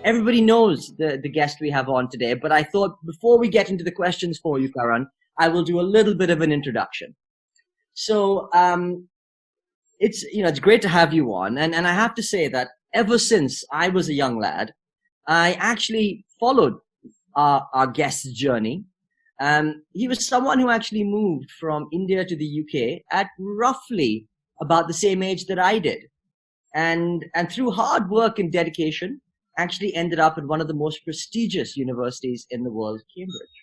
everybody knows the guest we have on today, but I thought before we get into the questions for you, Karan, I will do a little bit of an introduction. So it's great to have you on, and I have to say that ever since I was a young lad, I actually followed our guest's journey. He was someone who actually moved from India to the UK at roughly about the same age that I did. And through hard work and dedication, actually ended up at one of the most prestigious universities in the world, Cambridge.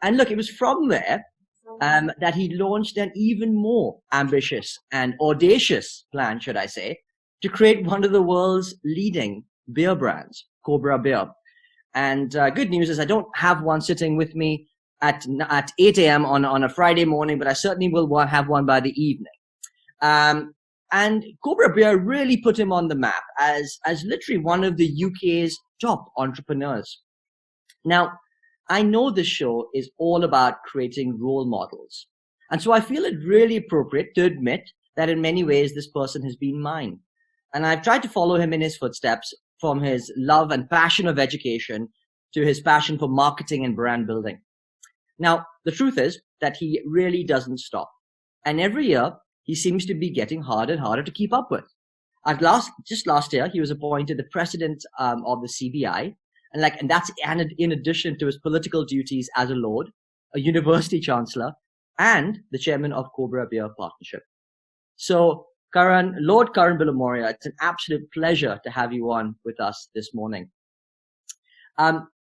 And look, it was from there that he launched an even more ambitious and audacious plan, should I say, to create one of the world's leading beer brands, Cobra Beer. And good news is I don't have one sitting with me at 8 a.m. on a Friday morning, but I certainly will have one by the evening. And Cobra Beer really put him on the map as literally one of the UK's top entrepreneurs. Now, I know this show is all about creating role models. And so I feel it really appropriate to admit that in many ways this person has been mine. And I've tried to follow him in his footsteps, from his love and passion of education to his passion for marketing and brand building. Now, the truth is that he really doesn't stop. And every year, he seems to be getting harder and harder to keep up with. Just last year, he was appointed the president of the CBI. And that's in addition to his political duties as a lord, a university chancellor, and the chairman of Cobra Beer Partnership. So, Lord Karan Bilimoria, it's an absolute pleasure to have you on with us this morning.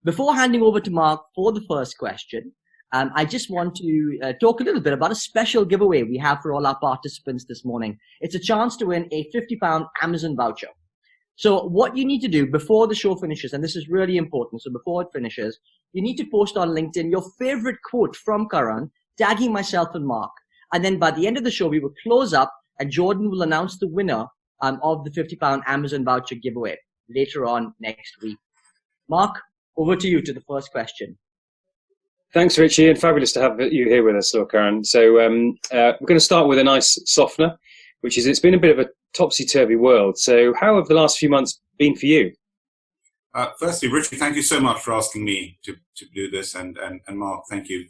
Before handing over to Mark for the first question, I just want to talk a little bit about a special giveaway we have for all our participants this morning. It's a chance to win a £50 Amazon voucher. So what you need to do before the show finishes, and this is really important, so before it finishes, you need to post on LinkedIn your favorite quote from Karan, tagging myself and Mark. And then by the end of the show, we will close up and Jordan will announce the winner of the £50 Amazon voucher giveaway later on next week. Mark, over to you to the first question. Thanks, Richie, and fabulous to have you here with us, Lord Karan. So we're going to start with a nice softener, which is it's been a bit of a topsy-turvy world. So how have the last few months been for you? Firstly, Richie, thank you so much for asking me to do this, and Mark, thank you.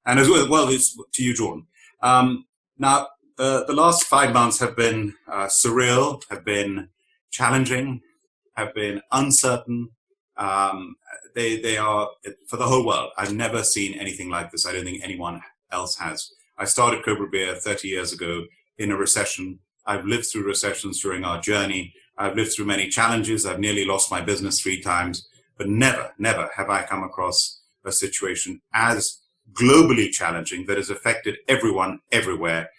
And as well as to you, Jordan. Now, the last 5 months have been surreal, have been challenging, have been uncertain. They are for the whole world. I've never seen anything like this. I don't think anyone else has. I started Cobra Beer 30 years ago in a recession. I've lived through recessions during our journey. I've lived through many challenges. I've nearly lost my business 3 times, but never have I come across a situation as globally challenging that has affected everyone everywhere,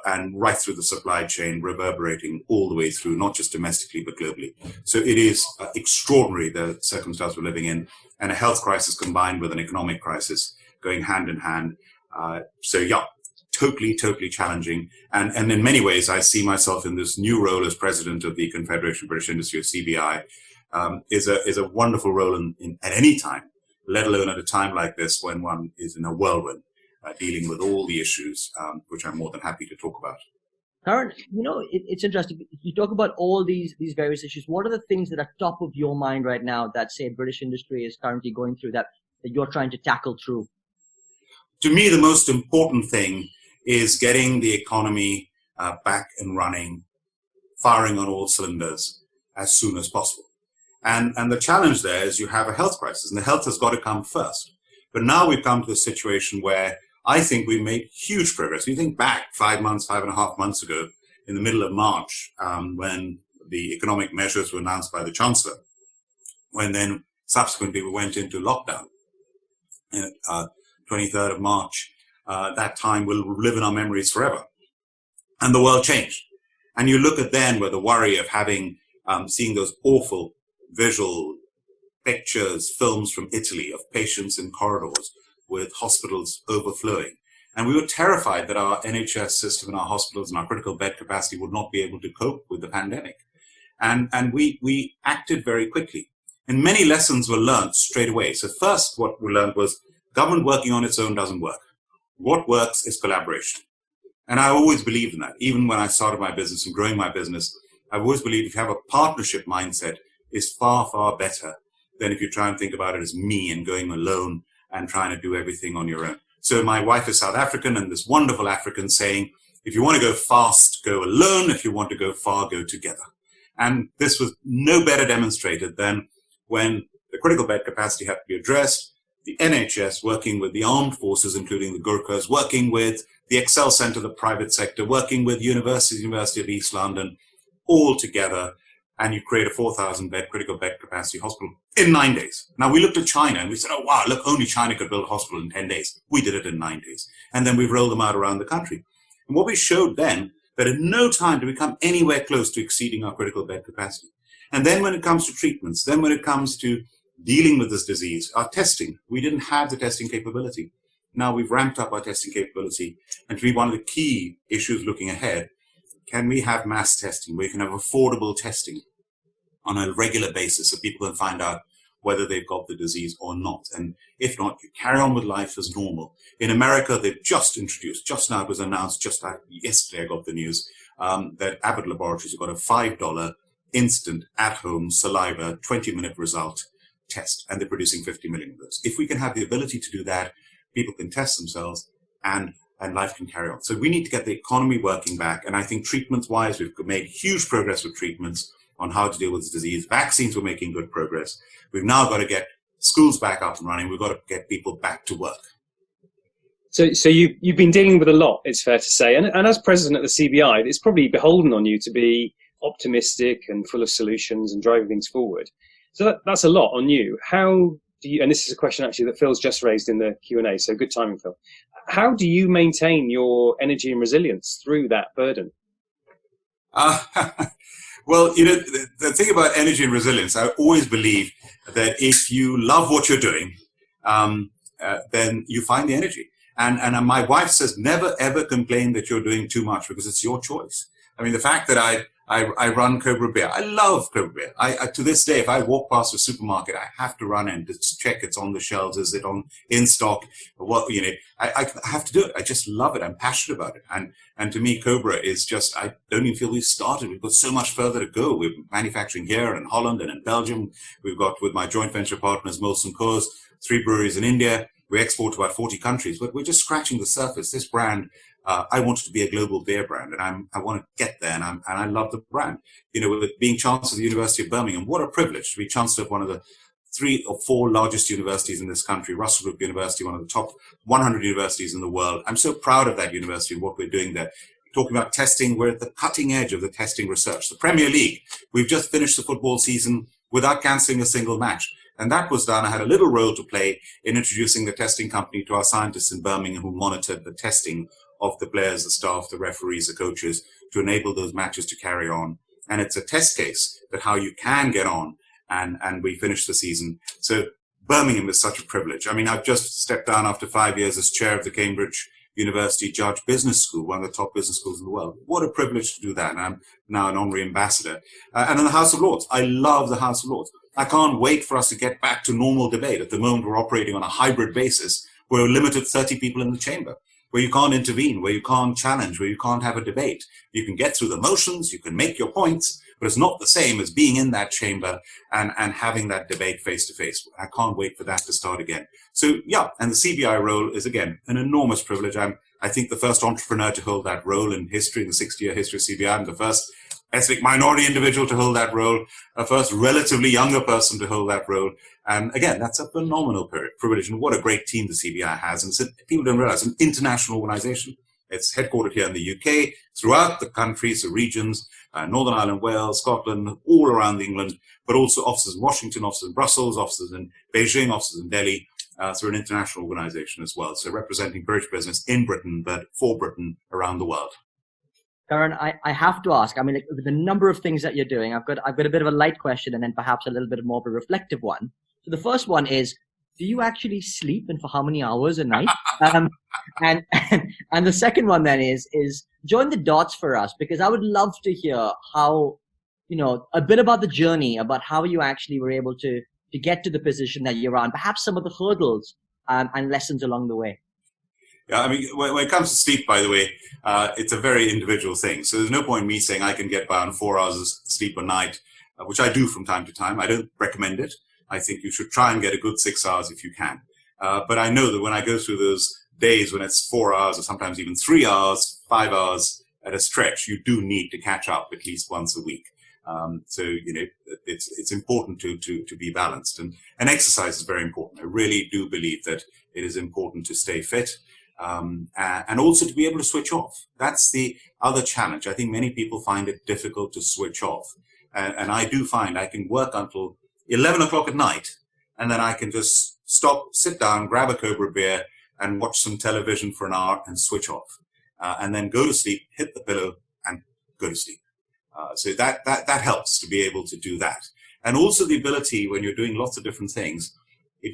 and right through the supply chain, reverberating all the way through, not just domestically, but globally. So it is extraordinary, the circumstance we're living in, and a health crisis combined with an economic crisis going hand in hand. So yeah, totally challenging. And in many ways, I see myself in this new role as president of the Confederation of British Industry, or CBI, is a wonderful role at any time, let alone at a time like this when one is in a whirlwind. Dealing with all the issues, which I'm more than happy to talk about. Karan, it's interesting. You talk about all these various issues. What are the things that are top of your mind right now that, say, British industry is currently going through that you're trying to tackle through? To me, the most important thing is getting the economy back and running, firing on all cylinders as soon as possible. And the challenge there is you have a health crisis, and the health has got to come first. But now we've come to a situation where I think we made huge progress. We think back 5.5 months ago, in the middle of March, when the economic measures were announced by the Chancellor, when then subsequently we went into lockdown. 23rd of March, that time will live in our memories forever. And the world changed. And you look at then where the worry of seeing those awful visual pictures, films from Italy of patients in corridors with hospitals overflowing. And we were terrified that our NHS system and our hospitals and our critical bed capacity would not be able to cope with the pandemic. And we acted very quickly. And many lessons were learned straight away. So first, what we learned was government working on its own doesn't work. What works is collaboration. And I always believed in that. Even when I started my business and growing my business, I've always believed if you have a partnership mindset, is far, far better than if you try and think about it as me and going alone and trying to do everything on your own. So my wife is South African, and this wonderful African saying, if you want to go fast, go alone. If you want to go far, go together. And this was no better demonstrated than when the critical bed capacity had to be addressed, the NHS working with the armed forces, including the Gurkhas, working with the Excel Centre, the private sector, working with University of East London, all together, and you create a 4,000-bed critical bed capacity hospital in 9 days. Now, we looked at China and we said, oh, wow, look, only China could build a hospital in 10 days. We did it in 9 days. And then we've rolled them out around the country. And what we showed then, that in no time do we come anywhere close to exceeding our critical bed capacity. And then when it comes to treatments, then when it comes to dealing with this disease, our testing, we didn't have the testing capability. Now we've ramped up our testing capability. And to be one of the key issues looking ahead, can we have mass testing where you can have affordable testing on a regular basis so people can find out whether they've got the disease or not. And if not, you carry on with life as normal. In America, they've just introduced, just now it was announced, just like yesterday I got the news, that Abbott Laboratories have got a $5 instant at-home saliva 20-minute result test, and they're producing 50 million of those. If we can have the ability to do that, people can test themselves and life can carry on. So we need to get the economy working back. And I think treatments-wise, we've made huge progress with treatments on how to deal with this disease. Vaccines, we're making good progress. We've now got to get schools back up and running. We've got to get people back to work. So you've been dealing with a lot, it's fair to say. And as president of the CBI, it's probably beholden on you to be optimistic and full of solutions and driving things forward. So that's a lot on you. How do you, and this is a question actually that Phil's just raised in the Q&A, so good timing, Phil. How do you maintain your energy and resilience through that burden? Well, you know, the thing about energy and resilience, I always believe that if you love what you're doing, then you find the energy. And my wife says, never, ever complain that you're doing too much because it's your choice. I mean, the fact that I run Cobra Beer, I love Cobra Beer. I to this day, if I walk past a supermarket, I have to run in to check it's on the shelves, is it in stock? What, you know, I have to do it. I just love it. I'm passionate about it. And to me, Cobra is just, I don't even feel we've started. We've got so much further to go. We're manufacturing here in Holland and in Belgium. We've got, with my joint venture partners, Molson Coors, 3 breweries in India. We export to about 40 countries, but we're just scratching the surface. This brand, I want it to be a global beer brand, and I want to get there, and I love the brand. You know, with being Chancellor of the University of Birmingham, what a privilege to be Chancellor of one of the 3 or 4 largest universities in this country, Russell Group University, one of the top 100 universities in the world. I'm so proud of that university and what we're doing there. Talking about testing, we're at the cutting edge of the testing research. The Premier League, we've just finished the football season without cancelling a single match. And that was done. I had a little role to play in introducing the testing company to our scientists in Birmingham who monitored the testing of the players, the staff, the referees, the coaches to enable those matches to carry on. And it's a test case that how you can get on. And we finished the season. So Birmingham is such a privilege. I mean, I've just stepped down after 5 years as chair of the Cambridge University Judge Business School, one of the top business schools in the world. What a privilege to do that. And I'm now an honorary ambassador. And in the House of Lords, I love the House of Lords. I can't wait for us to get back to normal debate. At the moment, we're operating on a hybrid basis. We're limited 30 people in the chamber, where you can't intervene, where you can't challenge, where you can't have a debate. You can get through the motions, you can make your points, but it's not the same as being in that chamber and having that debate face to face. I can't wait for that to start again. So yeah, and the CBI role is, again, an enormous privilege. I think the first entrepreneur to hold that role in history, in the 60-year history of CBI. I'm the first ethnic minority individual to hold that role, a first relatively younger person to hold that role. And again, that's a phenomenal privilege. And what a great team the CBI has. And people don't realize, it's an international organization. It's headquartered here in the UK, throughout the countries, the regions, Northern Ireland, Wales, Scotland, all around England, but also offices in Washington, offices in Brussels, offices in Beijing, offices in Delhi. So an international organization as well. So representing British business in Britain, but for Britain around the world. Karan, I have to ask, I mean, like, with the number of things that you're doing, I've got a bit of a light question and then perhaps a little bit more of a reflective one. So the first one is, do you actually sleep, and for how many hours a night? And the second one then is join the dots for us, because I would love to hear how, you know, a bit about the journey, about how you actually were able to get to the position that you're on, perhaps some of the hurdles and lessons along the way. Yeah, I mean, when it comes to sleep, by the way, it's a very individual thing. So there's no point in me saying I can get by on 4 hours of sleep a night. which I do from time to time. I don't recommend it. I think you should try and get a good 6 hours if you can. But I know that when I go through those days when it's 4 hours or sometimes even 3 hours, 5 hours at a stretch, you do need to catch up at least once a week. So, it's important to be balanced, and exercise is very important. I really do believe that it is important to stay fit, and also to be able to switch off. That's the other challenge. I think many people find it difficult to switch off. And I do find I can work until 11 o'clock at night, and then I can just stop, sit down, grab a Cobra beer and watch some television for an hour and switch off. And then go to sleep, hit the pillow and go to sleep. So that helps to be able to do that. And also the ability when you're doing lots of different things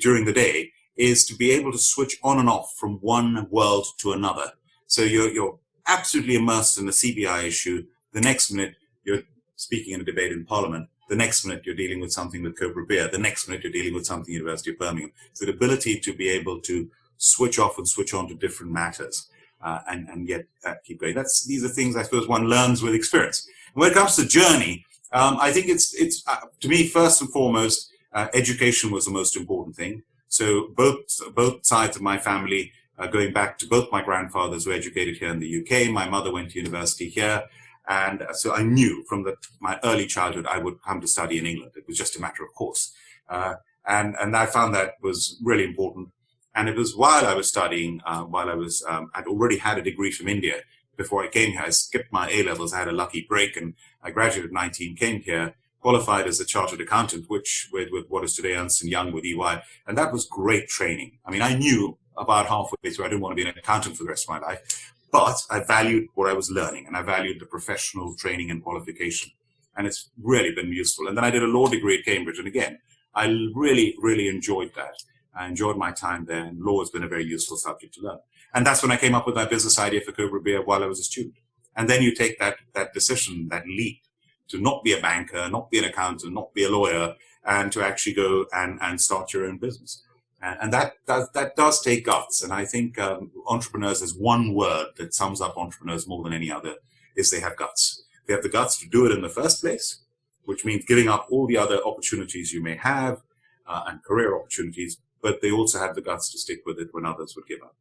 during the day is to be able to switch on and off from one world to another. So you're absolutely immersed in the CBI issue. The next minute you're speaking in a debate in Parliament. The next minute you're dealing with something with Cobra Beer. The next minute you're dealing with something University of Birmingham. So the ability to be able to switch off and switch on to different matters. And yet keep going. These are things I suppose one learns with experience. And when it comes to journey, I think it's to me first and foremost, education was the most important thing. So both sides of my family, going back to both my grandfathers were educated here in the UK. My mother went to university here, and so I knew from my early childhood I would come to study in England. It was just a matter of course, and I found that was really important. And it was while I was studying, I'd already had a degree from India before I came here. I skipped my A-levels. I had a lucky break, and I graduated at 19, came here, qualified as a chartered accountant, which with what is today Ernst & Young with EY. And that was great training. I mean, I knew about halfway through I didn't want to be an accountant for the rest of my life, but I valued what I was learning, and I valued the professional training and qualification. And it's really been useful. And then I did a law degree at Cambridge. And again, I really, really enjoyed that. I enjoyed my time there, and law has been a very useful subject to learn. And that's when I came up with my business idea for Cobra Beer while I was a student. And then you take that decision, that leap, to not be a banker, not be an accountant, not be a lawyer, and to actually go and start your own business. And that does take guts. And I think entrepreneurs, there's one word that sums up entrepreneurs more than any other, is they have guts. They have the guts to do it in the first place, which means giving up all the other opportunities you may have and career opportunities, but they also have the guts to stick with it when others would give up.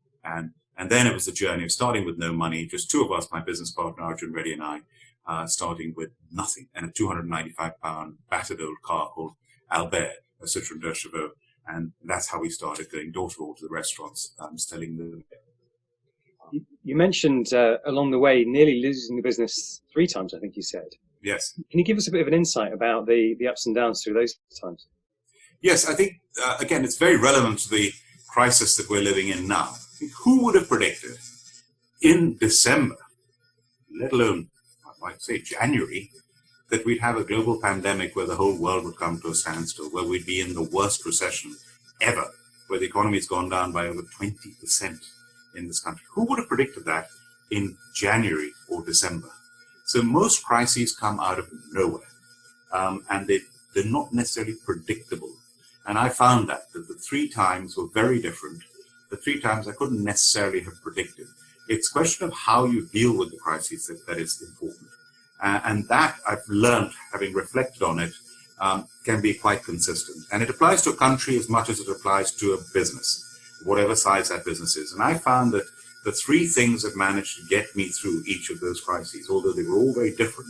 And then it was a journey of starting with no money, just two of us, my business partner, Arjun Reddy, and I, starting with nothing, and a 295-pound battered old car called Albert, a Citroën de Chevaux. And that's how we started going door-to-door to the restaurants, selling the... You mentioned along the way nearly losing the business 3 times, I think you said. Yes. Can you give us a bit of an insight about the ups and downs through those times? Yes, I think, again, it's very relevant to the crisis that we're living in now. Who would have predicted in December, let alone, I might say January, that we'd have a global pandemic where the whole world would come to a standstill, where we'd be in the worst recession ever, where the economy's gone down by over 20% in this country? Who would have predicted that in January or December? So most crises come out of nowhere, and they're not necessarily predictable. And I found that the 3 times were very different. The 3 times I couldn't necessarily have predicted. It's a question of how you deal with the crises that is important. And that I've learned, having reflected on it, can be quite consistent. And it applies to a country as much as it applies to a business, whatever size that business is. And I found that the 3 things that managed to get me through each of those crises, although they were all very different,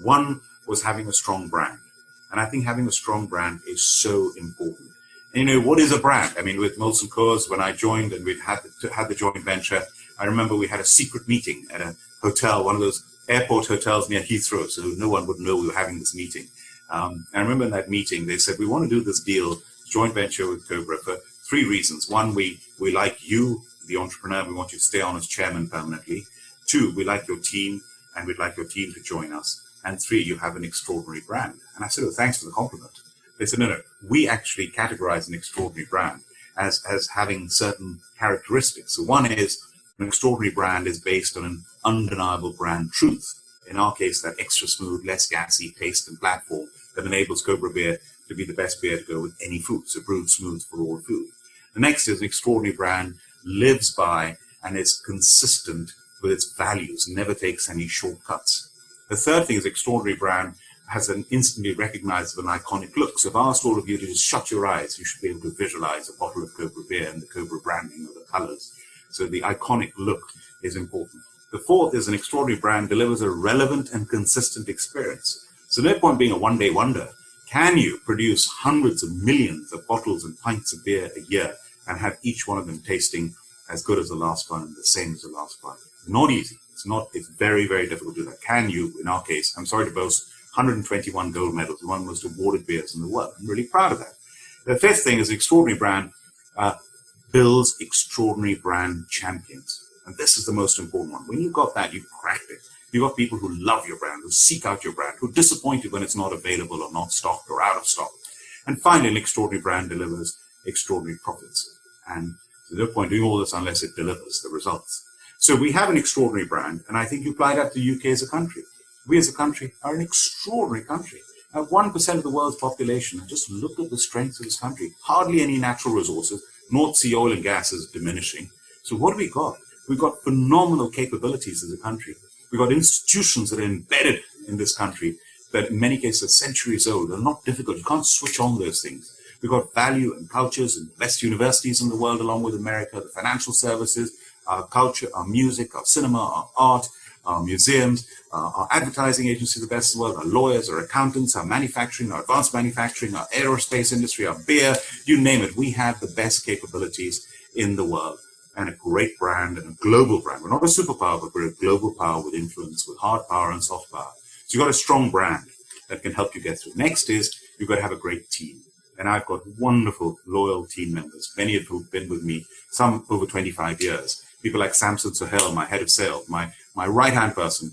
one was having a strong brand. And I think having a strong brand is so important. And, what is a brand? I mean, with Molson Coors, when I joined and we'd had the joint venture, I remember we had a secret meeting at a hotel, one of those airport hotels near Heathrow, so no one would know we were having this meeting. I remember in that meeting, they said, we want to do this deal, joint venture with Cobra, for 3 reasons. 1, we like you, the entrepreneur, we want you to stay on as chairman permanently. 2, we like your team, and we'd like your team to join us. And 3, you have an extraordinary brand. And I said, oh, thanks for the compliment. They said, no, we actually categorize an extraordinary brand as having certain characteristics. So one is, an extraordinary brand is based on an undeniable brand truth. In our case, that extra smooth, less gassy taste and platform that enables Cobra Beer to be the best beer to go with any food. So brewed smooth for all food. The next is an extraordinary brand lives by and is consistent with its values, never takes any shortcuts. The third thing is extraordinary brand has an instantly recognizable and iconic look. So if I asked all of you to just shut your eyes, you should be able to visualize a bottle of Cobra Beer and the Cobra branding or the colors. So the iconic look is important. The fourth is an extraordinary brand delivers a relevant and consistent experience. So no point being a one-day wonder. Can you produce hundreds of millions of bottles and pints of beer a year and have each one of them tasting as good as the last one and the same as the last one? Not easy. It's very, very difficult to do that. Can you, in our case, I'm sorry to boast, 121 gold medals, one of the most awarded beers in the world. I'm really proud of that. The fifth thing is an extraordinary brand builds extraordinary brand champions. And this is the most important one. When you've got that, you've cracked it. You've got people who love your brand, who seek out your brand, who are disappointed when it's not available or not stocked or out of stock. And finally, an extraordinary brand delivers extraordinary profits. And there's no point doing all this unless it delivers the results. So we have an extraordinary brand, and I think you apply that to the UK as a country. We as a country are an extraordinary country. 1% of the world's population, and just look at the strength of this country. Hardly any natural resources. North Sea oil and gas is diminishing. So what do we got? We've got phenomenal capabilities as a country. We've got institutions that are embedded in this country that in many cases are centuries old. They're not difficult. You can't switch on those things. We've got value and cultures and the best universities in the world along with America, the financial services, our culture, our music, our cinema, our art, our museums, our advertising agency, the best in the world, our lawyers, our accountants, our manufacturing, our advanced manufacturing, our aerospace industry, our beer, you name it. We have the best capabilities in the world and a great brand and a global brand. We're not a superpower, but we're a global power with influence, with hard power and soft power. So you've got a strong brand that can help you get through. Next is you've got to have a great team. And I've got wonderful, loyal team members, many of who've been with me, some over 25 years. People like Samson Sohail, my head of sales, my right-hand person.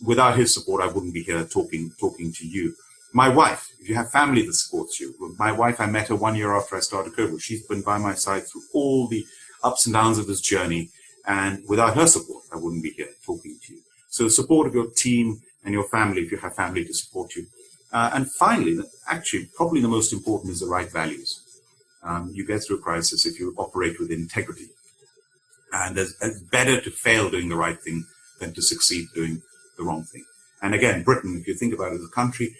Without his support, I wouldn't be here talking to you. My wife, if you have family that supports you. My wife, I met her 1 year after I started Cobra. She's been by my side through all the ups and downs of this journey. And without her support, I wouldn't be here talking to you. So the support of your team and your family, if you have family to support you. And finally, actually, probably the most important is the right values. You get through a crisis if you operate with integrity. And it's better to fail doing the right thing than to succeed doing the wrong thing. And again, Britain, if you think about it, is a country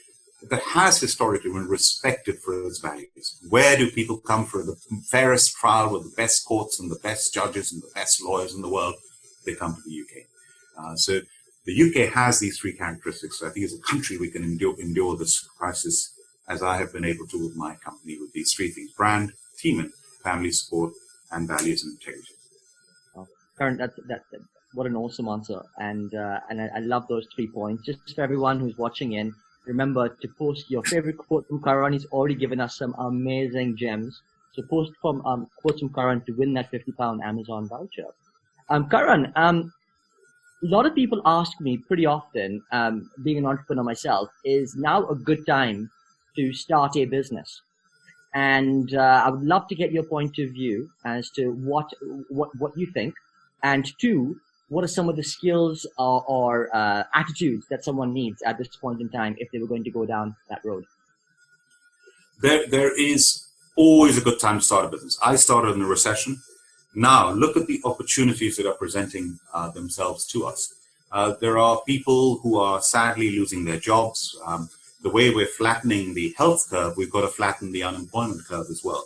that has historically been respected for its values. Where do people come for the fairest trial with the best courts and the best judges and the best lawyers in the world? They come to the UK. So the UK has these three characteristics. So I think as a country, we can endure this crisis as I have been able to with my company with these three things: brand, team and family support, and values and integrity. Karan, that's what an awesome answer. And I love those 3 points. Just for everyone who's watching in, remember to post your favorite quote from Karan. He's already given us some amazing gems. So post from quotes from Karan to win that £50 Amazon voucher. Karan, a lot of people ask me pretty often, being an entrepreneur myself, is now a good time to start a business? And I would love to get your point of view as to what you think. And two, what are some of the skills or attitudes that someone needs at this point in time if they were going to go down that road? There is always a good time to start a business. I started in a recession. Now, look at the opportunities that are presenting themselves to us. There are people who are sadly losing their jobs. The way we're flattening the health curve, we've got to flatten the unemployment curve as well.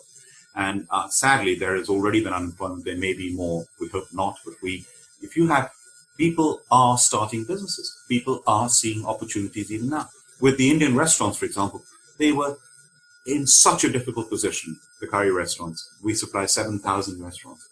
And sadly, there has already been unemployment. There may be more. We hope not. But if you have, people are starting businesses. People are seeing opportunities even now. With the Indian restaurants, for example, they were in such a difficult position, the curry restaurants. We supply 7,000 restaurants.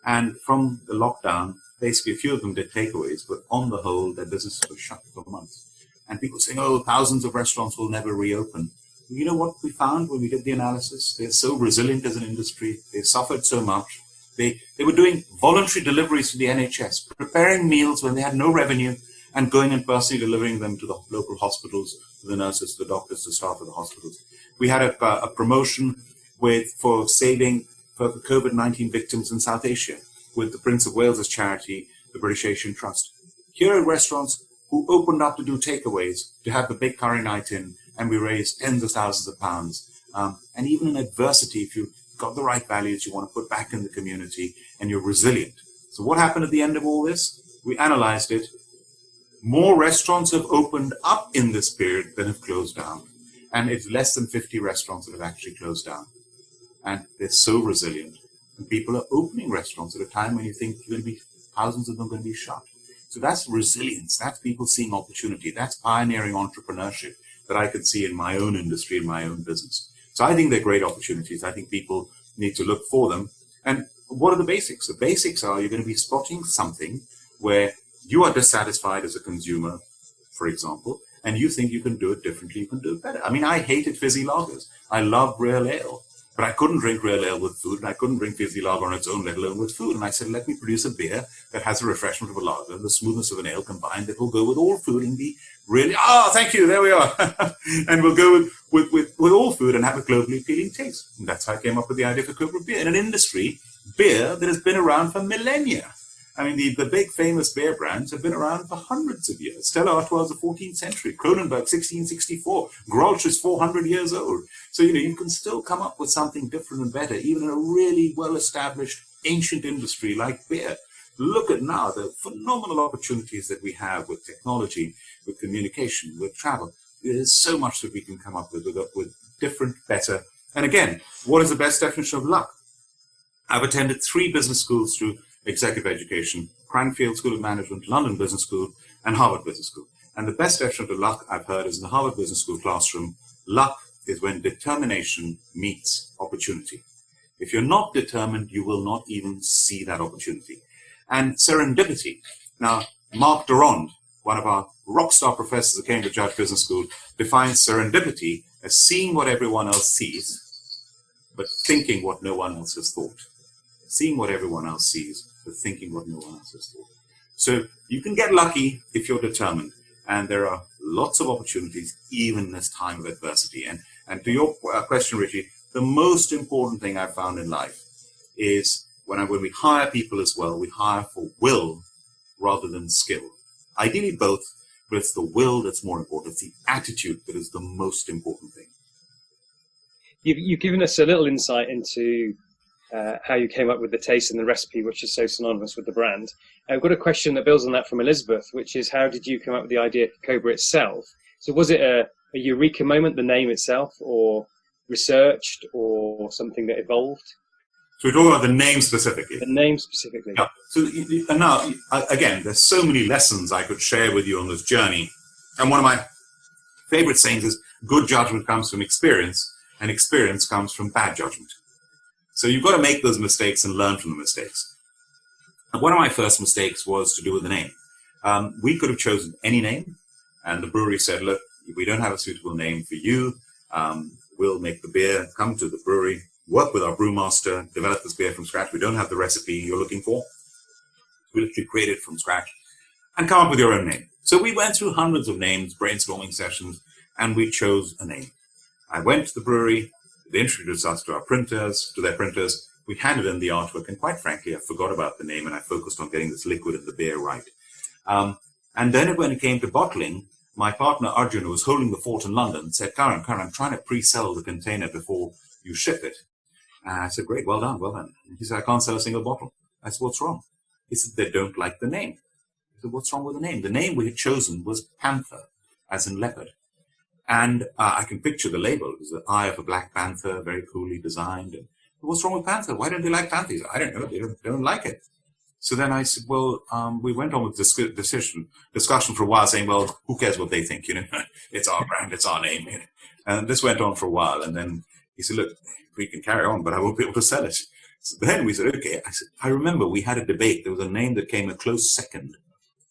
And from the lockdown, basically a few of them did takeaways, but on the whole, their businesses were shut for months. And people saying, oh, thousands of restaurants will never reopen. You know what we found when we did the analysis? They're so resilient as an industry. They suffered so much. They were doing voluntary deliveries to the NHS, preparing meals when they had no revenue and going and personally delivering them to the local hospitals, to the nurses, to the doctors, to staff of the hospitals. We had a promotion for saving for COVID-19 victims in South Asia with the Prince of Wales's charity, the British Asian Trust. Here are restaurants who opened up to do takeaways, to have the big curry night in, and we raised tens of thousands of pounds. And even in adversity, if you've got the right values you want to put back in the community and you're resilient. So what happened at the end of all this? We analyzed it. more restaurants have opened up in this period than have closed down. And it's less than 50 restaurants that have actually closed down. And they're so resilient. And people are opening restaurants at a time when you think you're going to be, thousands of them are going to be shut. So that's resilience. That's people seeing opportunity. That's pioneering entrepreneurship that I could see in my own industry, in my own business. So I think they're great opportunities. I think people need to look for them. And what are the basics? The basics are you're going to be spotting something where you are dissatisfied as a consumer, for example, and you think you can do it differently, you can do it better. I mean, I hated fizzy lagers. I love real ale, but I couldn't drink real ale with food, and I couldn't drink fizzy lager on its own, let alone with food. And I said, let me produce a beer that has the refreshment of a lager, the smoothness of an ale combined, that will go with all food and be really, thank you, there we are. And we'll go with all food and have a globally appealing taste. And that's how I came up with the idea for Cobra Beer, in an industry, beer that has been around for millennia. I mean, the big famous beer brands have been around for hundreds of years. Stella Artois is the 14th century. Kronenberg, 1664. Grolsch is 400 years old. So, you can still come up with something different and better, even in a really well-established ancient industry like beer. Look at now the phenomenal opportunities that we have with technology, with communication, with travel. There's so much that we can come up with different, better. And again, what is the best definition of luck? I've attended 3 business schools through executive education, Cranfield School of Management, London Business School, and Harvard Business School. And the best definition of luck I've heard is in the Harvard Business School classroom, luck is when determination meets opportunity. If you're not determined, you will not even see that opportunity. And serendipity. Now, Mark Durand, one of our rock star professors at Cambridge Judge Business School, defines serendipity as seeing what everyone else sees, but thinking what no one else has thought. Seeing what everyone else sees, but thinking what no one else has thought. So you can get lucky if you're determined. And there are lots of opportunities, even in this time of adversity. And to your question, Richie, the most important thing I've found in life is when we hire people as well, we hire for will rather than skill. Ideally both, but it's the will that's more important. It's the attitude that is the most important thing. You've given us a little insight into how you came up with the taste and the recipe, which is so synonymous with the brand. I've got a question that builds on that from Elizabeth, which is how did you come up with the idea for Cobra itself? So was it a eureka moment, the name itself, or researched, or something that evolved? So we're talking about the name specifically. The name specifically. Yeah. So and now, again, there's so many lessons I could share with you on this journey. And one of my favorite sayings is, good judgment comes from experience, and experience comes from bad judgment. So you've got to make those mistakes and learn from the mistakes. And one of my first mistakes was to do with the name. We could have chosen any name, and the brewery said, look, we don't have a suitable name for you. We'll make the beer, come to the brewery, work with our brewmaster, develop this beer from scratch. We don't have the recipe you're looking for. We literally create it from scratch and come up with your own name. So we went through hundreds of names, brainstorming sessions, and we chose a name. I went to the brewery. They introduced us to their printers. We handed in the artwork, and quite frankly, I forgot about the name, and I focused on getting this liquid in the beer right. And then when it came to bottling, my partner Arjun, who was holding the fort in London, said, Karan, I'm trying to pre-sell the container before you ship it. And I said, great, well done. And he said, I can't sell a single bottle. I said, what's wrong? He said, they don't like the name. I said, what's wrong with the name? The name we had chosen was Panther, as in leopard. And I can picture the label. It was the eye of a black panther, very coolly designed. And what's wrong with Panther? Why don't they like Panther? He said, I don't know. They don't like it. So then I said, well, we went on with discussion for a while, saying, well, who cares what they think? It's our brand, it's our name. And this went on for a while. And then he said, look, we can carry on, but I won't be able to sell it. So then we said, okay. I remember we had a debate. There was a name that came a close second.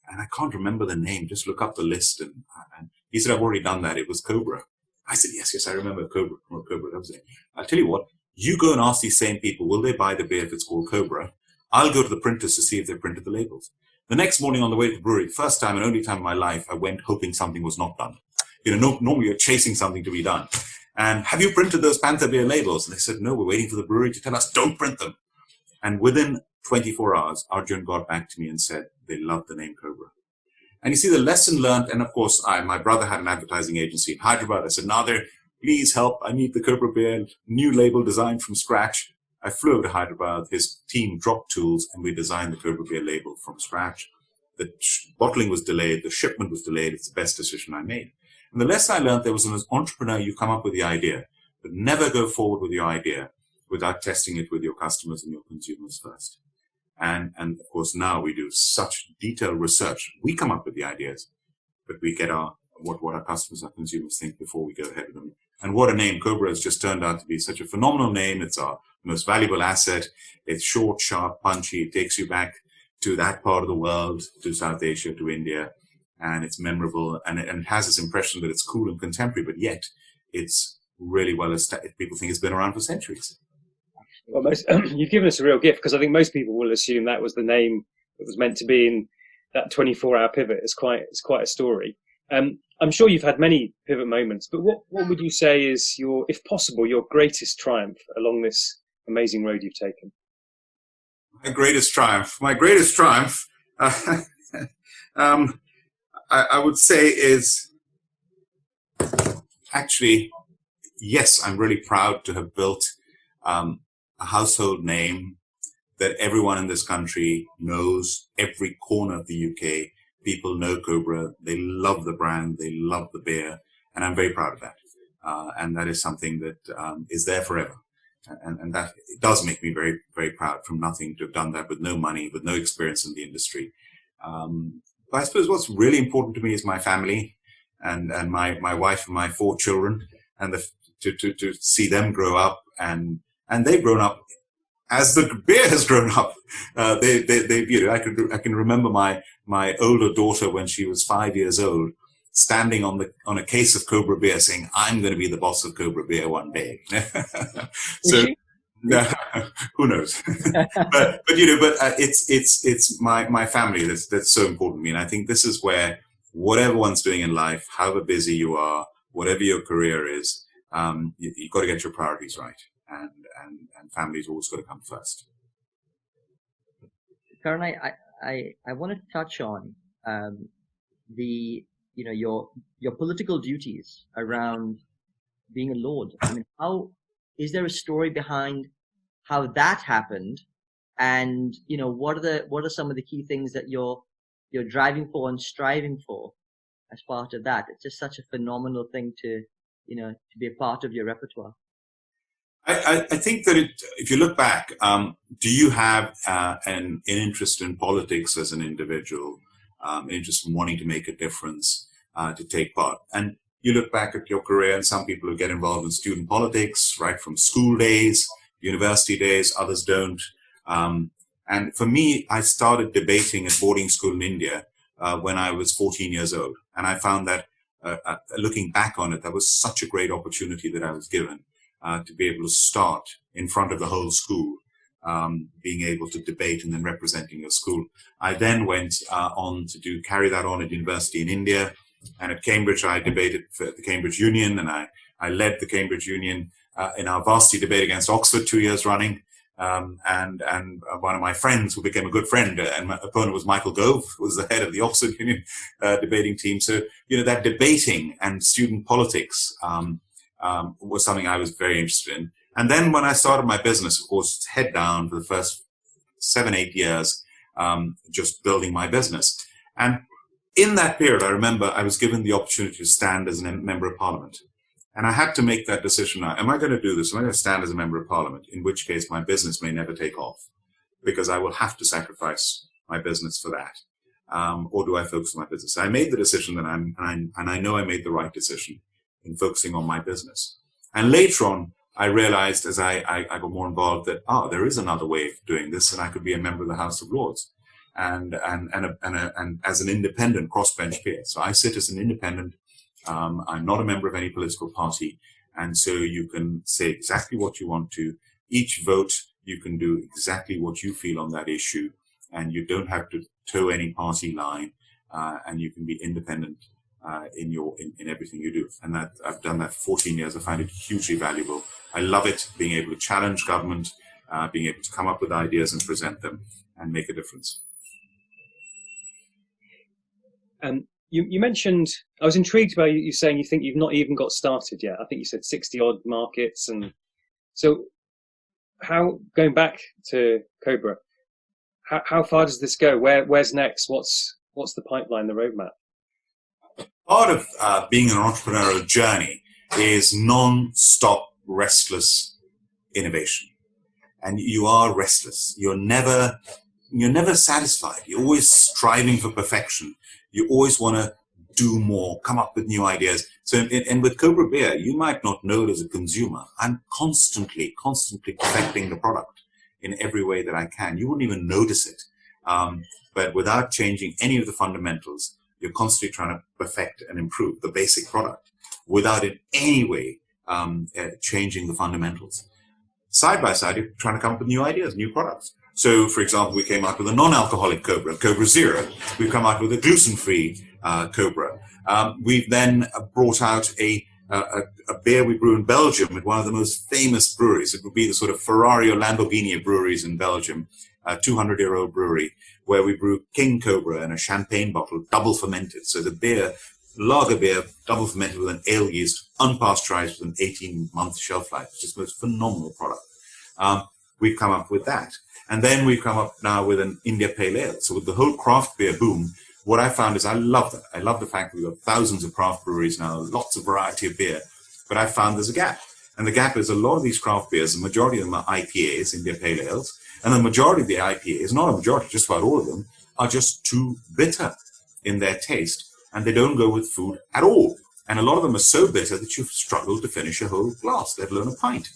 And I can't remember the name. Just look up the list. And he said, I've already done that. It was Cobra. I said, yes, I remember Cobra. Cobra, that was it. I'll tell you what, you go and ask these same people, will they buy the beer if it's called Cobra? I'll go to the printers to see if they printed the labels. The next morning on the way to the brewery, first time and only time in my life, I went hoping something was not done. Normally you're chasing something to be done. And have you printed those Panther beer labels? And they said, no, we're waiting for the brewery to tell us, don't print them. And within 24 hours, Arjun got back to me and said, they love the name Cobra. And you see the lesson learned, and of course, my brother had an advertising agency in Hyderabad. I said, Nadir, please help. I need the Cobra Beer, new label designed from scratch. I flew over to Hyderabad. His team dropped tools, and we designed the Cobra Beer label from scratch. the bottling was delayed, the shipment was delayed. It's the best decision I made. And the lesson I learned there was, as an entrepreneur, you come up with the idea, but never go forward with your idea without testing it with your customers and your consumers first. And of course, now we do such detailed research. We come up with the ideas, but we get what our customers, our consumers think before we go ahead with them. And what a name. Cobra has just turned out to be such a phenomenal name. It's our most valuable asset. It's short, sharp, punchy. It takes you back to that part of the world, to South Asia, to India. And it's memorable. And it has this impression that it's cool and contemporary, but yet it's really well established. People think it's been around for centuries. Well, you've given us a real gift, because I think most people will assume that was the name that was meant to be in that 24-hour pivot. It's quite a story. I'm sure you've had many pivot moments, but what would you say is if possible, your greatest triumph along this amazing road you've taken? My greatest triumph, I would say is actually, yes, I'm really proud to have built a household name that everyone in this country knows. Every corner of the UK, people know Cobra. They love the brand. They love the beer. And I'm very proud of that. And that is something that is there forever. And that it does make me very, very proud, from nothing to have done that with no money, with no experience in the industry. But I suppose what's really important to me is my family and my wife and my 4 children, and to see them grow up, and they've grown up as the beer has grown up. I can remember my older daughter, when she was 5 years old, standing on a case of Cobra Beer saying, "I'm going to be the boss of Cobra Beer one day." So who knows? but it's my family that's so important to me. And I think this is where, whatever one's doing in life, however busy you are, whatever your career is, you've got to get your priorities right. And family's always got to come first. Karan, I want to touch on your political duties around being a lord. I mean, is there a story behind how that happened? And what are some of the key things that you're driving for and striving for as part of that? It's just such a phenomenal thing to be a part of your repertoire. I think that if you look back, do you have an interest in politics as an individual, an interest in wanting to make a difference, to take part? And you look back at your career, and some people who get involved in student politics, right from school days, university days, others don't. And for me, I started debating at boarding school in India when I was 14 years old. And I found that, looking back on it, that was such a great opportunity that I was given. To be able to start in front of the whole school, being able to debate and then representing your school. I then went on to carry that on at university in India, and at Cambridge I debated for the Cambridge Union, and I led the Cambridge Union in our varsity debate against Oxford 2 years running. And one of my friends, who became a good friend, and my opponent was Michael Gove, who was the head of the Oxford Union debating team. So that debating and student politics was something I was very interested in. And then when I started my business, of course, head down for the first 7-8 years, just building my business. And in that period, I remember I was given the opportunity to stand as a member of parliament. And I had to make that decision. Now, am I going to do this? Am I going to stand as a member of parliament? In which case my business may never take off, because I will have to sacrifice my business for that. Or do I focus on my business? I made the decision that and I know I made the right decision in focusing on my business. And later on, I realized as I got more involved that, there is another way of doing this, and I could be a member of the House of Lords and as an independent crossbench peer. So I sit as an independent. I'm not a member of any political party. And so you can say exactly what you want to. Each vote, you can do exactly what you feel on that issue, and you don't have to toe any party line, and you can be independent in everything you do. And that I've done that for 14 years. I find it hugely valuable. I love it, being able to challenge government, being able to come up with ideas and present them and make a difference. You mentioned, I was intrigued by you saying you think you've not even got started yet. I think you said 60 odd markets. And so going back to Cobra, how far does this go? Where's next? What's What's the pipeline, the roadmap? Part of being an entrepreneurial journey is non-stop restless innovation. And you are restless. You're never satisfied. You're always striving for perfection. You always want to do more, come up with new ideas. So, and with Cobra Beer, you might not know it as a consumer. I'm constantly perfecting the product in every way that I can. You wouldn't even notice it. But without changing any of the fundamentals, you're constantly trying to perfect and improve the basic product without in any way changing the fundamentals. Side by side, you're trying to come up with new ideas, new products. So, for example, we came out with a non-alcoholic Cobra, Cobra Zero. We've come out with a gluten-free Cobra. We've then brought out a beer we brew in Belgium at one of the most famous breweries. It would be the sort of Ferrari or Lamborghini of breweries in Belgium, a 200-year-old brewery, where we brew King Cobra in a champagne bottle, double fermented. So the beer, lager beer, double fermented with an ale yeast, unpasteurized with an 18-month shelf life, which is the most phenomenal product. We've come up with that. And then we've come up now with an India Pale Ale. So with the whole craft beer boom, what I found is I love that. I love the fact that we've got thousands of craft breweries now, lots of variety of beer. But I found there's a gap. And the gap is a lot of these craft beers, the majority of them are IPAs, India Pale Ales. And the majority of the IPAs, not a majority, just about all of them, are just too bitter in their taste. And they don't go with food at all. And a lot of them are so bitter that you've struggled to finish a whole glass, let alone a pint.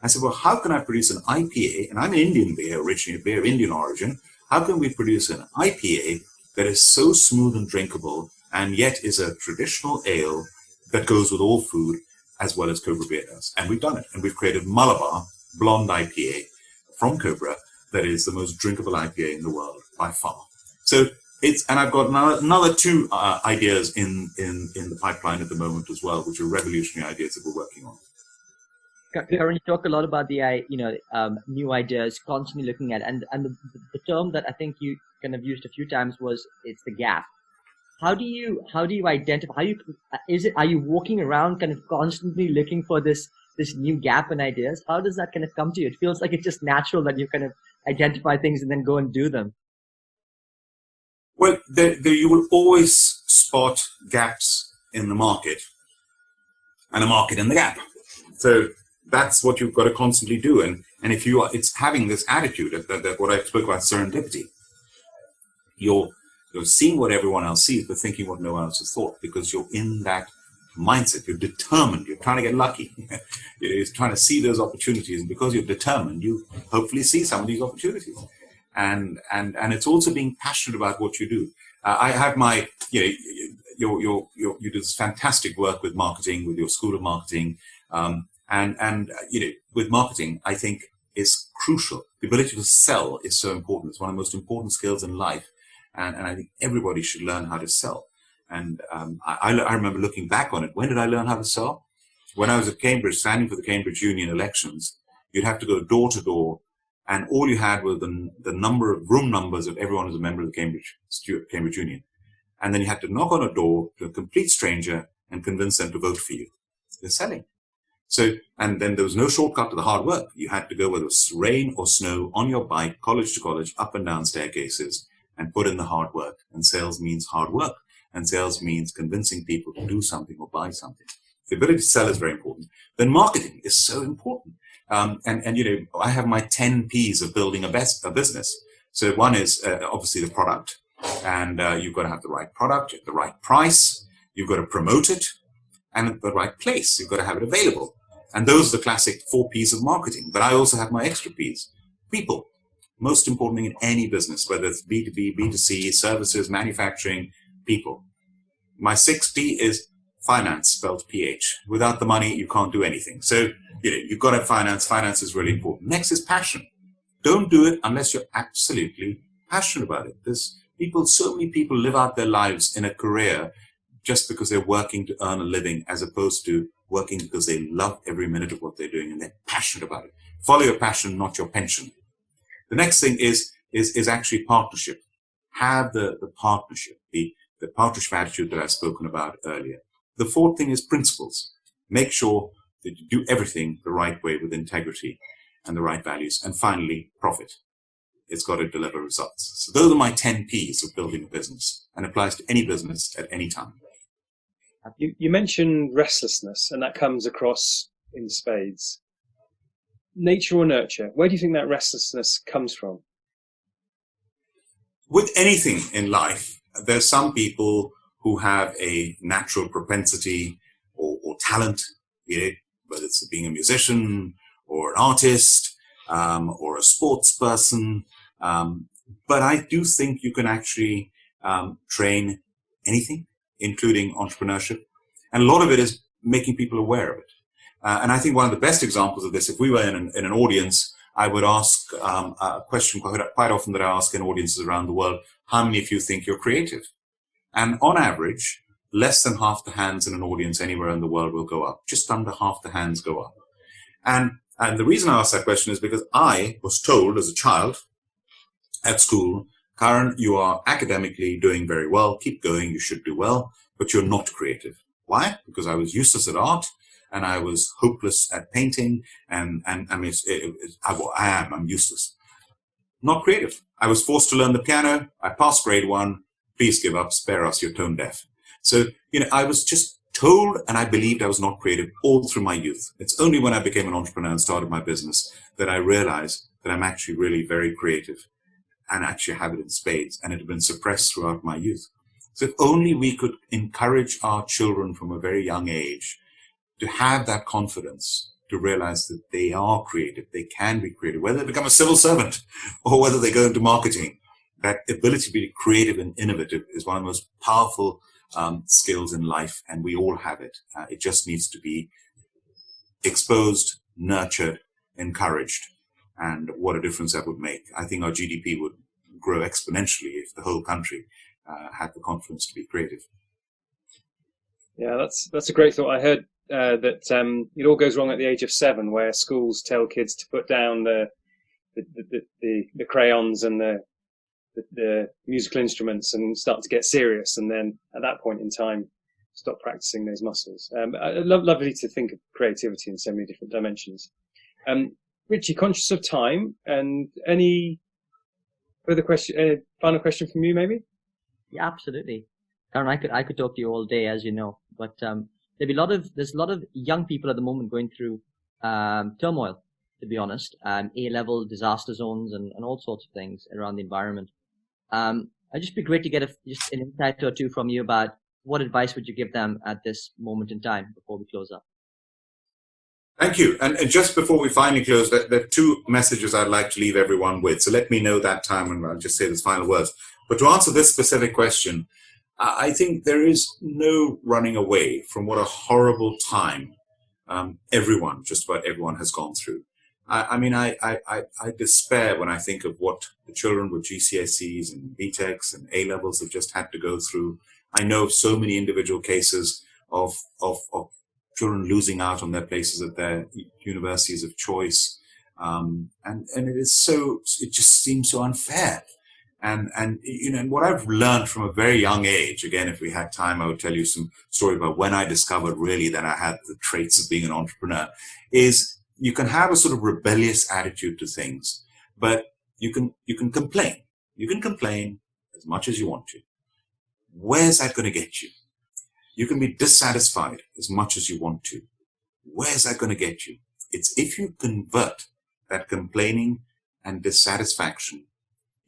I said, well, how can I produce an IPA? And I'm an Indian beer, originally a beer of Indian origin. How can we produce an IPA that is so smooth and drinkable and yet is a traditional ale that goes with all food as well as Cobra Beer does? And we've done it. And we've created Malabar Blonde IPA from Cobra that is the most drinkable IPA in the world by far. So and I've got another two ideas in the pipeline at the moment as well, which are revolutionary ideas that we're working on. Karan, you talk a lot about the new ideas, constantly looking at, and the term that I think you kind of used a few times was it's the gap. How do you identify? Are you walking around kind of constantly looking for this new gap in ideas? How does that kind of come to you? It feels like it's just natural that you kind of identify things and then go and do them. Well, you will always spot gaps in the market and a market in the gap. So that's what you've got to constantly do. And if it's having this attitude that what I spoke about, serendipity. You're seeing what everyone else sees, but thinking what no one else has thought, because you're in that mindset. You're determined. You're trying to get lucky. You're trying to see those opportunities. And because you're determined, you hopefully see some of these opportunities. And it's also being passionate about what you do. I have my, you do this fantastic work with marketing, with your school of marketing. With marketing, I think is crucial. The ability to sell is so important. It's one of the most important skills in life. And I think everybody should learn how to sell. And I remember looking back on it. When did I learn how to sell? When I was at Cambridge, standing for the Cambridge Union elections, you'd have to go door to door. And all you had were the number of room numbers of everyone who's a member of the Cambridge Union. And then you had to knock on a door to a complete stranger and convince them to vote for you. They're selling. So, and then there was no shortcut to the hard work. You had to go, whether it was rain or snow, on your bike, college to college, up and down staircases, and put in the hard work. And sales means hard work. And sales means convincing people to do something or buy something. The ability to sell is very important. Then marketing is so important. I have my 10 P's of building a business. So one is obviously the product. And you've got to have the right product at the right price. You've got to promote it. And at the right place. You've got to have it available. And those are the classic 4 P's of marketing. But I also have my extra P's. People. Most important thing in any business, whether it's B2B, B2C, services, manufacturing, people. My 6th P is finance, spelled PH. Without the money, you can't do anything. So, you've got to have finance. Finance is really important. Next is passion. Don't do it unless you're absolutely passionate about it. So many people live out their lives in a career just because they're working to earn a living, as opposed to working because they love every minute of what they're doing and they're passionate about it. Follow your passion, not your pension. The next thing is actually partnership. Have the partnership, the partnership attitude that I've spoken about earlier. The 4th thing is principles. Make sure that you do everything the right way with integrity and the right values. And finally, profit. it's got to deliver results. So those are my 10 P's of building a business, and applies to any business at any time. You mentioned restlessness, and that comes across in spades. Nature or nurture? Where do you think that restlessness comes from? With anything in life, there's some people who have a natural propensity or talent, whether it's being a musician or an artist or a sports person. But I do think you can actually train anything, including entrepreneurship. And a lot of it is making people aware of it. And I think one of the best examples of this, if we were in an audience, I would ask a question quite often that I ask in audiences around the world: how many of you think you're creative? And on average, less than half the hands in an audience anywhere in the world will go up. Just under half the hands go up. And the reason I ask that question is because I was told as a child at school, Karan, you are academically doing very well. Keep going. You should do well, but you're not creative. Why? Because I was useless at art, and I was hopeless at painting, and I mean, I'm useless. Not creative. I was forced to learn the piano. I passed grade 1. Please give up. Spare us. You're tone deaf. So, I was just told, and I believed I was not creative all through my youth. It's only when I became an entrepreneur and started my business that I realized that I'm actually really very creative and actually have it in spades, and it had been suppressed throughout my youth. So if only we could encourage our children from a very young age to have that confidence, to realize that they are creative, they can be creative, whether they become a civil servant or whether they go into marketing. That ability to be creative and innovative is one of the most powerful skills in life, and we all have it. It just needs to be exposed, nurtured, encouraged, and what a difference that would make. I think our GDP would grow exponentially if the whole country had the confidence to be creative. Yeah, that's a great thought. I heard that it all goes wrong at the age of 7, where schools tell kids to put down the crayons and the musical instruments and start to get serious, and then at that point in time stop practicing those muscles. Lovely to think of creativity in so many different dimensions. Richie, conscious of time, and any further question, final question from you maybe? Yeah, absolutely. Karan, I could talk to you all day, as you know, but there's a lot of young people at the moment going through turmoil, to be honest, A-level disaster zones and all sorts of things around the environment. It'd just be great to get just an insight or two from you about what advice would you give them at this moment in time before we close up. Thank you. And just before we finally close, there are 2 messages I'd like to leave everyone with. So let me know that time, and I'll just say these final words. But to answer this specific question, I think there is no running away from what a horrible time just about everyone has gone through. I despair when I think of what the children with GCSEs and BTECs and A-levels have just had to go through. I know of so many individual cases of children losing out on their places at their universities of choice. And it just seems so unfair. And what I've learned from a very young age, again, if we had time, I would tell you some story about when I discovered really that I had the traits of being an entrepreneur, is you can have a sort of rebellious attitude to things, but you can complain. You can complain as much as you want to. Where's that going to get you? You can be dissatisfied as much as you want to. Where's that going to get you? It's if you convert that complaining and dissatisfaction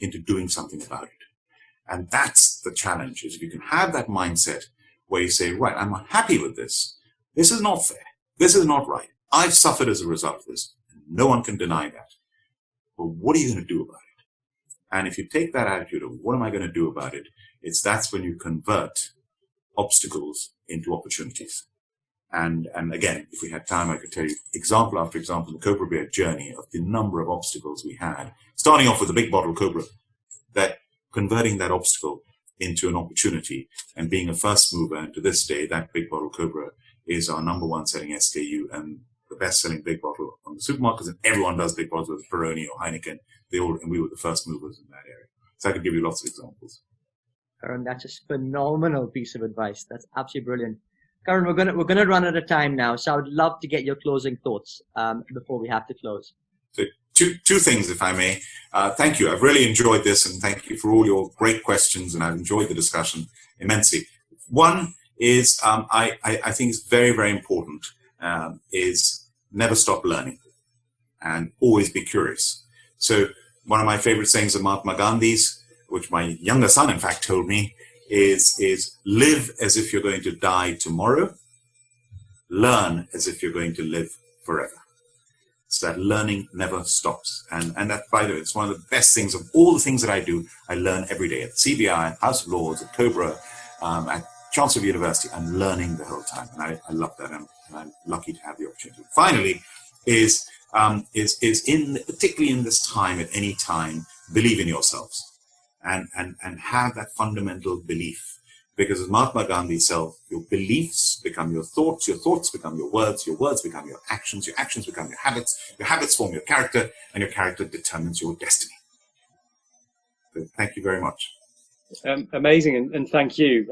into doing something about it. And that's the challenge, is if you can have that mindset where you say, right, I'm happy with this. This is not fair. This is not right. I've suffered as a result of this. No one can deny that. But what are you going to do about it? And if you take that attitude of what am I going to do about it, that's when you convert obstacles into opportunities. And again, if we had time, I could tell you example after example, the Cobra Beer journey of the number of obstacles we had, starting off with a big bottle Cobra, that converting that obstacle into an opportunity and being a first mover. And to this day, that big bottle Cobra is our number 1 selling SKU and the best selling big bottle on the supermarkets. And everyone does big bottles with Peroni or Heineken. And we were the first movers in that area. So I could give you lots of examples. Karan, that's a phenomenal piece of advice. That's absolutely brilliant. Karan, we're gonna run out of time now, so I would love to get your closing thoughts before we have to close. So two things, if I may. Thank you. I've really enjoyed this, and thank you for all your great questions, and I've enjoyed the discussion immensely. One is, I think it's very, very important, is never stop learning and always be curious. So one of my favorite sayings of Mahatma Gandhi's, which my younger son, in fact, told me, is live as if you're going to die tomorrow, learn as if you're going to live forever. So that learning never stops. And that, by the way, it's one of the best things of all the things that I do. I learn every day at CBI, House of Lords, at Cobra, at Chancellor of University. I'm learning the whole time. And I love that. And I'm lucky to have the opportunity. Finally, is particularly in this time, at any time, believe in yourselves and have that fundamental belief. Because as Mahatma Gandhi said, your beliefs become your thoughts become your words become your actions become your habits form your character, and your character determines your destiny. So thank you very much. Amazing, and thank you.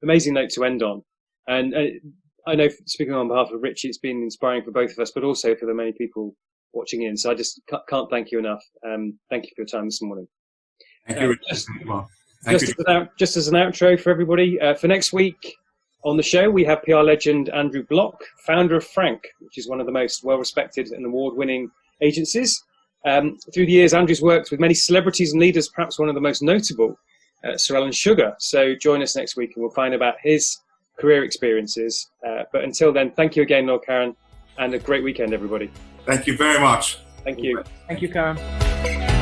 Amazing note to end on. And I know, speaking on behalf of Richie, it's been inspiring for both of us, but also for the many people watching in. So I just can't thank you enough. Thank you for your time this morning. Thank you, Richie. Just as an outro for everybody, for next week on the show, we have PR legend Andrew Block, founder of Frank, which is one of the most well-respected and award-winning agencies. Through the years, Andrew's worked with many celebrities and leaders, perhaps one of the most notable, Sir Alan Sugar. So join us next week and we'll find about his career experiences. But until then, thank you again, Lord Karan, and a great weekend, everybody. Thank you very much. Thank you. Thank you, Karan.